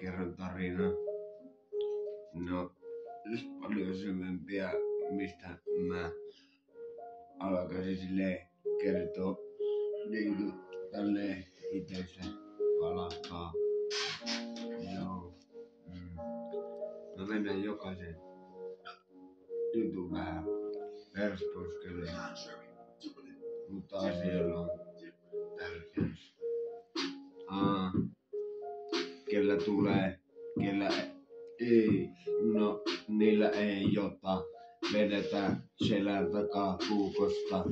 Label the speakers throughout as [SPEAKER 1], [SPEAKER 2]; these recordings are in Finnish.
[SPEAKER 1] kerron tarinan. No, paljon syvempiä, mistä mä alkaisin silleen kertoa niinku tälleen itse alkaa. Joo. Mä mennään jokaisen jutun vähän persposkelle, mutta asioilla on tärkeys. Kellä tulee, kellä ei, no niillä ei jota. Vedetään selän takaa puukosta.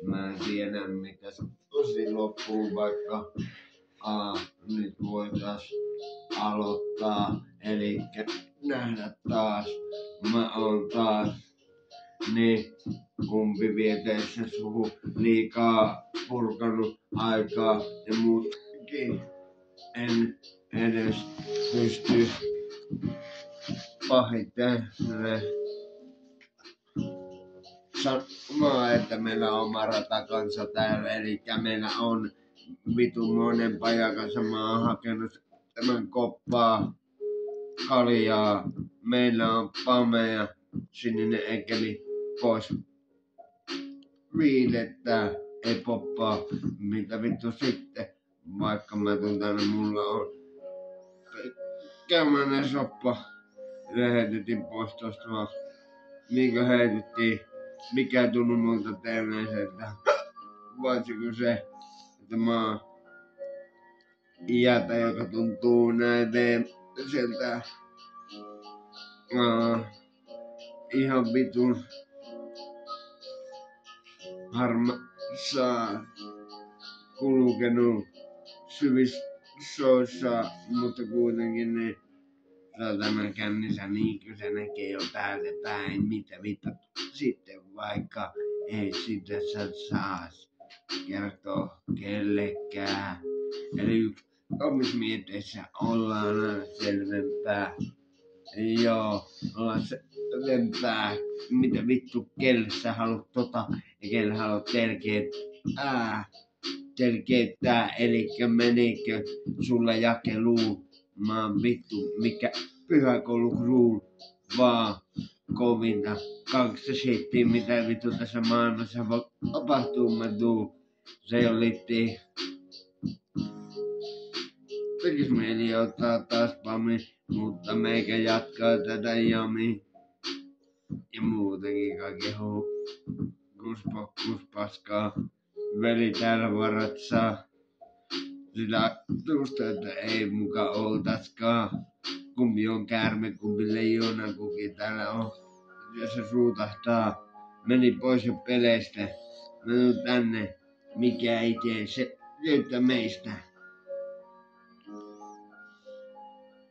[SPEAKER 1] Mä en tiedä mitä se tosi loppuu, vaikka nyt voitais aloittaa. Elikkä nähdä taas, mä oon taas niin kumpi vieteissä suhu liikaa purkanut aikaa ja muutkin en edes pysty pahitellen sanomaan, että meillä on oma ratakansa täällä, eli meillä on vitun monen pajan kanssa mä oon hakenut tämän koppaa kaljaa. Meillä on pamea, sininen enkeli pois. Viidettä ei poppaa, mitä vittu sitten, vaikka mä tuun tänne, mulla on kämmänen soppa. Lähetettiin pois tosta vaan. Niinkö heitettiin, mikä tunnu multa terveiseltä. Voisiko se, että mä oon iätä, joka tuntuu näin sieltä ihan vitun harmassa kulkenut syvissä, mutta kuitenkin niin saatana kännissä niinkö se näkee jo täältä päin, mitä vittu sitten vaikka ei sitä saas kertoa kellekään. Eli omissa mieteissä ollaan aina selvempää. Joo, ollaan selvempää, mitä vittu kelle sä haluat ja kelle haluat selkeyttää, elikkä menikö sulle jakeluun. Mä oon vittu mikä pyhäkoulukruun vaan kovinta kaksi shittiä, mitä vittu tässä maailmassa voi tapahtuu, mä tuu. Se olitti. Tekis mieli ottaa taas pami, mutta meikä jatkaa tätä jami. Ja muutenkin kaikki kuspokkus paskaa. Veli täällä varatsaa. Sillä tuusta, että ei muka oltaskaan. Kumpi on käärme, kumpi leijona, kuki täällä on. Ja se suutahtaa. Meni pois jo peleistä. Mä tuun tänne. Mikä ei tee se löytää meistä.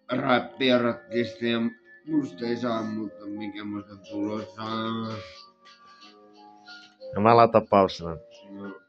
[SPEAKER 1] Rappia rattista ja musta ei saa, mutta mikä musta tulossa.
[SPEAKER 2] No mä laitan pausina.
[SPEAKER 1] No.